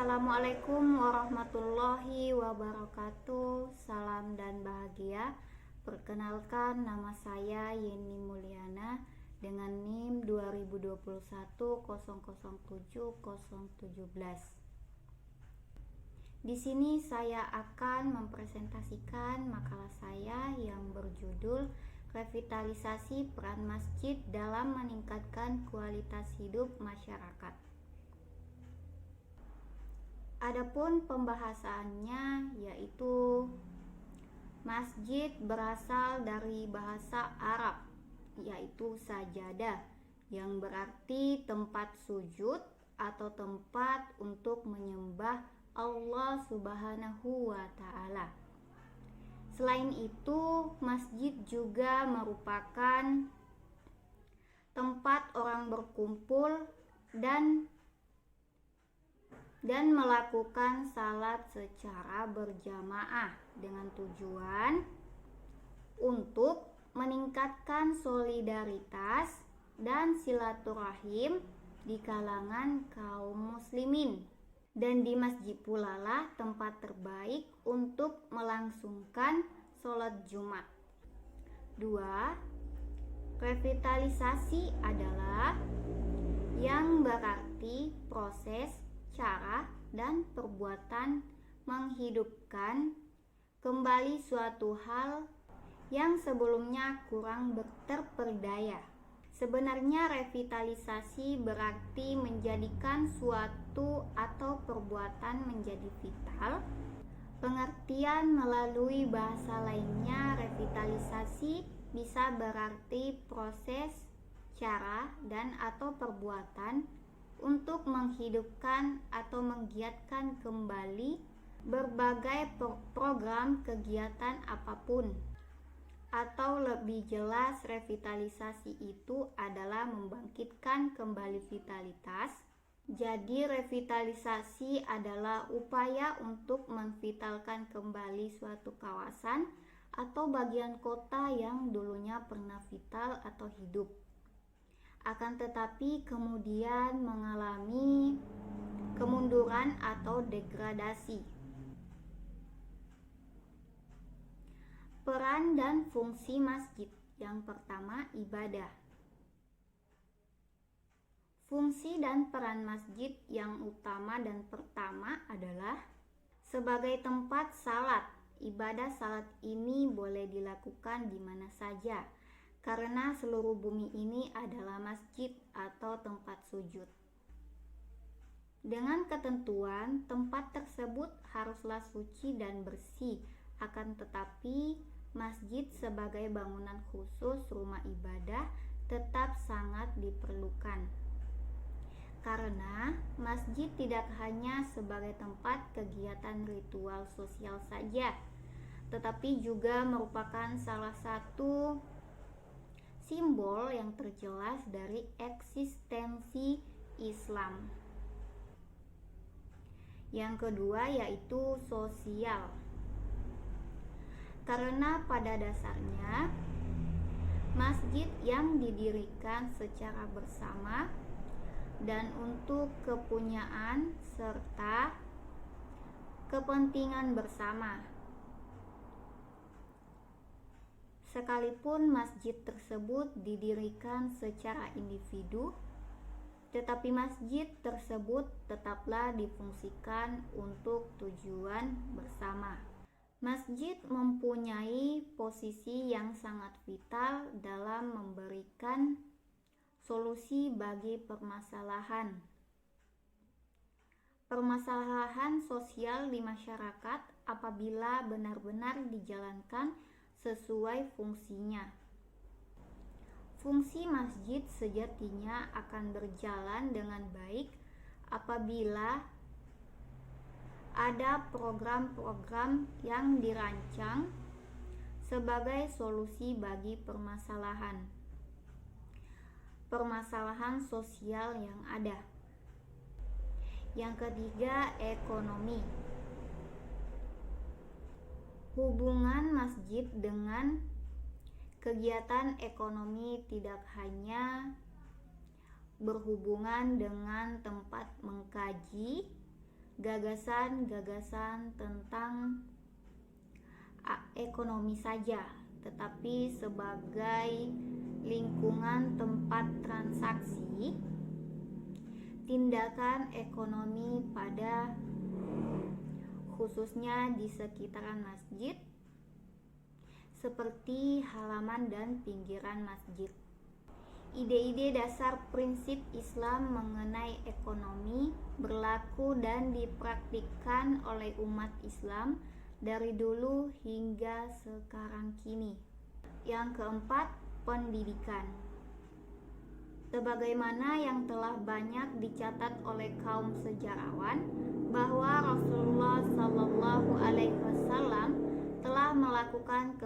Assalamualaikum warahmatullahi wabarakatuh. Salam dan bahagia. Perkenalkan, nama saya Yeni Mulyana dengan NIM 2021007017. Di sini saya akan mempresentasikan makalah saya yang berjudul Revitalisasi Peran Masjid dalam Meningkatkan Kualitas Hidup Masyarakat. Adapun pembahasannya yaitu masjid berasal dari bahasa Arab yaitu sajadah yang berarti tempat sujud atau tempat untuk menyembah Allah Subhanahu wa Ta'ala. Selain itu, masjid juga merupakan tempat orang berkumpul dan melakukan salat secara berjamaah dengan tujuan untuk meningkatkan solidaritas dan silaturahim di kalangan kaum muslimin. Dan di masjid pula lah tempat terbaik untuk melangsungkan sholat Jumat. 2. Revitalisasi adalah yang berarti proses, cara, dan perbuatan menghidupkan kembali suatu hal yang sebelumnya kurang terperdaya. Sebenarnya revitalisasi berarti menjadikan suatu atau perbuatan menjadi vital. Pengertian melalui bahasa lainnya, revitalisasi bisa berarti proses, cara, dan atau perbuatan untuk menghidupkan atau menggiatkan kembali berbagai program kegiatan apapun. Atau lebih jelas, revitalisasi itu adalah membangkitkan kembali vitalitas. Jadi revitalisasi adalah upaya untuk memvitalkan kembali suatu kawasan atau bagian kota yang dulunya pernah vital atau hidup, akan tetapi kemudian mengalami kemunduran atau degradasi. Peran dan fungsi masjid. Yang pertama, ibadah. Fungsi dan peran masjid yang utama dan pertama adalah sebagai tempat salat. Ibadah salat ini boleh dilakukan di mana saja, karena seluruh bumi ini adalah masjid atau tempat sujud. Dengan ketentuan, tempat tersebut haruslah suci dan bersih. Akan tetapi, masjid sebagai bangunan khusus rumah ibadah tetap sangat diperlukan. Karena masjid tidak hanya sebagai tempat kegiatan ritual sosial saja, tetapi juga merupakan salah satu simbol yang terjelas dari eksistensi Islam. Yang kedua yaitu sosial. Karena pada dasarnya masjid yang didirikan secara bersama dan untuk kepunyaan serta kepentingan bersama. Sekalipun masjid tersebut didirikan secara individu, tetapi masjid tersebut tetaplah difungsikan untuk tujuan bersama. Masjid mempunyai posisi yang sangat vital dalam memberikan solusi bagi permasalahan sosial di masyarakat apabila benar-benar dijalankan sesuai fungsinya. Fungsi masjid sejatinya akan berjalan dengan baik apabila ada program-program yang dirancang sebagai solusi bagi permasalahan sosial yang ada. Yang ketiga, ekonomi. Hubungan masjid dengan kegiatan ekonomi tidak hanya berhubungan dengan tempat mengkaji gagasan-gagasan tentang ekonomi saja, tetapi sebagai lingkungan tempat transaksi tindakan ekonomi pada khususnya di sekitaran masjid seperti halaman dan pinggiran masjid. Ide-ide dasar prinsip Islam mengenai ekonomi berlaku dan dipraktikkan oleh umat Islam dari dulu hingga sekarang kini. Yang keempat, pendidikan. Sebagaimana yang telah banyak dicatat oleh kaum sejarawan bahwa Rasulullah Shallallahu Alaihi Wasallam telah melakukan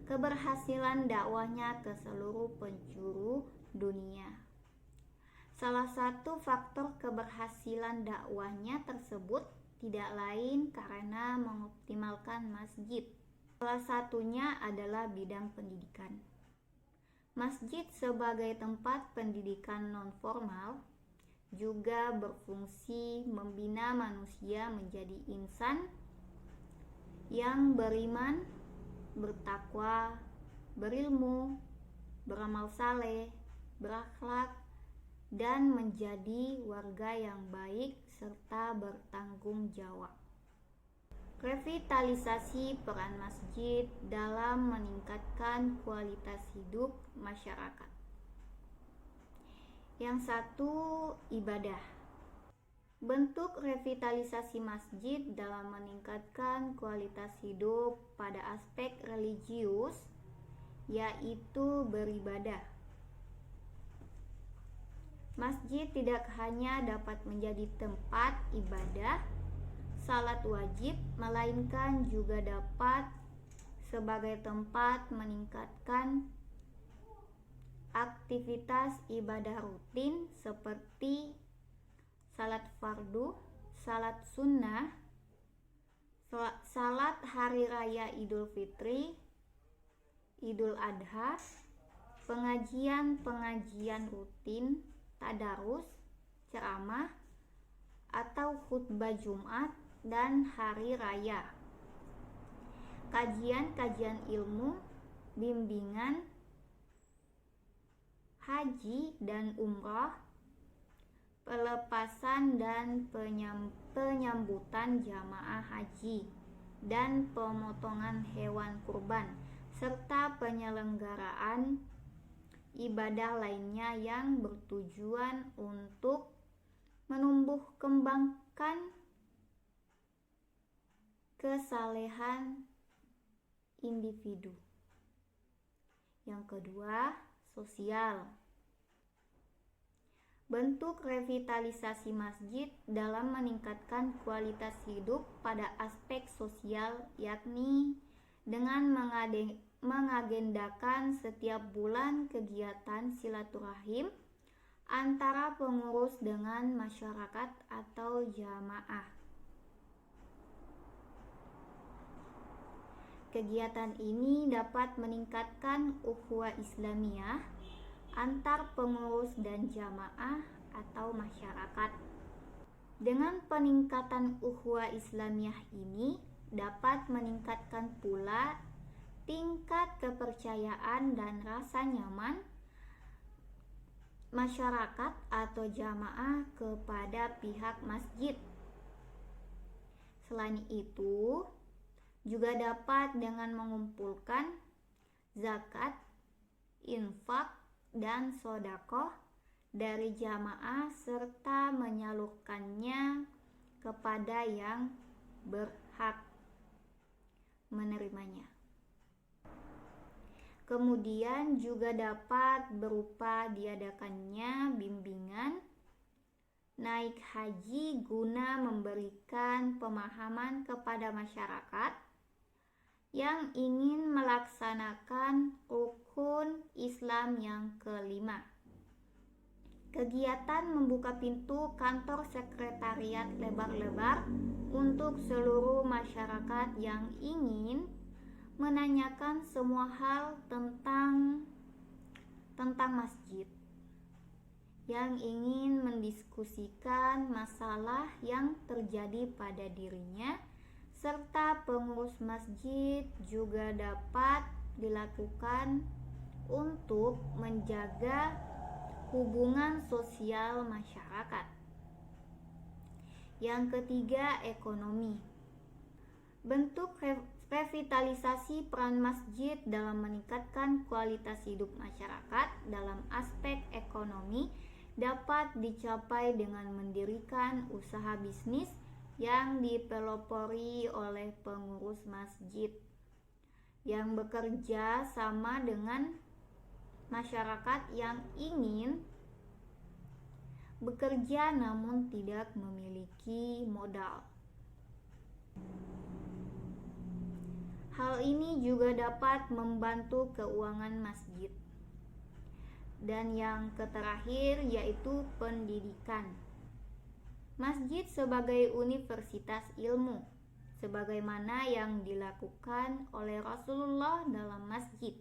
keberhasilan dakwahnya ke seluruh penjuru dunia. Salah satu faktor keberhasilan dakwahnya tersebut tidak lain karena mengoptimalkan masjid. Salah satunya adalah bidang pendidikan. Masjid sebagai tempat pendidikan non-formal juga berfungsi membina manusia menjadi insan yang beriman, bertakwa, berilmu, beramal saleh, berakhlak, dan menjadi warga yang baik serta bertanggung jawab. Revitalisasi peran masjid dalam meningkatkan kualitas hidup masyarakat. Yang satu, ibadah. Bentuk revitalisasi masjid dalam meningkatkan kualitas hidup pada aspek religius yaitu beribadah. Masjid tidak hanya dapat menjadi tempat ibadah salat wajib, melainkan juga dapat sebagai tempat meningkatkan aktivitas ibadah rutin seperti salat fardu, salat sunnah, salat hari raya Idul Fitri, Idul Adha, pengajian-pengajian rutin, tadarus, ceramah, atau khutbah Jumat dan hari raya, kajian-kajian ilmu, bimbingan, haji dan umrah, pelepasan dan penyambutan jamaah haji, dan pemotongan hewan kurban, serta penyelenggaraan ibadah lainnya yang bertujuan untuk menumbuh kembangkan kesalehan individu. Yang kedua, sosial. Bentuk revitalisasi masjid dalam meningkatkan kualitas hidup pada aspek sosial yakni dengan mengagendakan setiap bulan kegiatan silaturahim antara pengurus dengan masyarakat atau jamaah. Kegiatan ini dapat meningkatkan ukhuwah Islamiyah antar pengurus dan jamaah atau masyarakat. Dengan peningkatan ukhuwah Islamiyah ini dapat meningkatkan pula tingkat kepercayaan dan rasa nyaman masyarakat atau jamaah kepada pihak masjid. Selain itu, juga dapat dengan mengumpulkan zakat, infak, dan sedekah dari jamaah serta menyalurkannya kepada yang berhak menerimanya. Kemudian juga dapat berupa diadakannya bimbingan naik haji guna memberikan pemahaman kepada masyarakat yang ingin melaksanakan rukun Islam yang kelima. Kegiatan membuka pintu kantor sekretariat lebar-lebar untuk seluruh masyarakat yang ingin menanyakan semua hal tentang masjid. yang ingin mendiskusikan masalah yang terjadi pada dirinya, serta pengurus masjid juga dapat dilakukan untuk menjaga hubungan sosial masyarakat. Yang ketiga, ekonomi. Bentuk revitalisasi peran masjid dalam meningkatkan kualitas hidup masyarakat dalam aspek ekonomi dapat dicapai dengan mendirikan usaha bisnis yang dipelopori oleh pengurus masjid yang bekerja sama dengan masyarakat yang ingin bekerja namun tidak memiliki modal. Hal ini juga dapat membantu keuangan masjid. Dan yang terakhir yaitu pendidikan. Masjid sebagai universitas ilmu, sebagaimana yang dilakukan oleh Rasulullah dalam masjid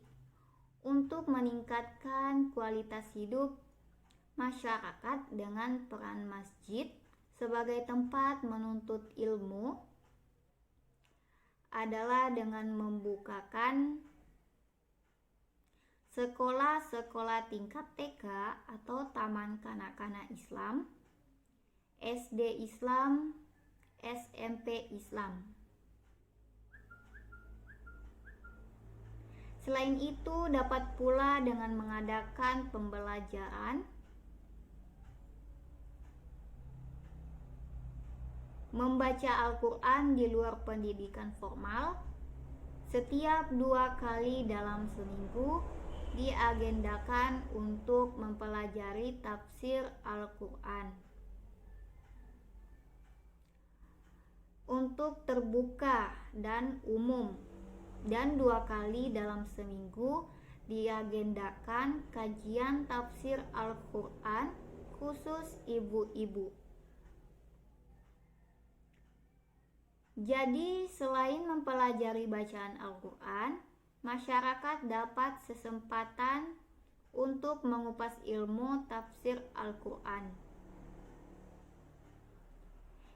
untuk meningkatkan kualitas hidup masyarakat dengan peran masjid sebagai tempat menuntut ilmu adalah dengan membukakan sekolah-sekolah tingkat TK atau Taman Kanak-kanak Islam, SD Islam, SMP Islam. Selain itu, dapat pula dengan mengadakan pembelajaran, membaca Al-Quran di luar pendidikan formal setiap 2 kali dalam seminggu diagendakan untuk mempelajari tafsir Al-Quran untuk terbuka dan umum, dan 2 kali dalam seminggu diagendakan kajian tafsir Al-Quran khusus ibu-ibu. Jadi selain mempelajari bacaan Al-Quran, masyarakat dapat kesempatan untuk mengupas ilmu tafsir Al-Quran.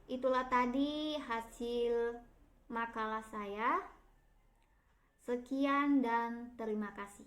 Itulah tadi hasil makalah saya. Sekian dan terima kasih.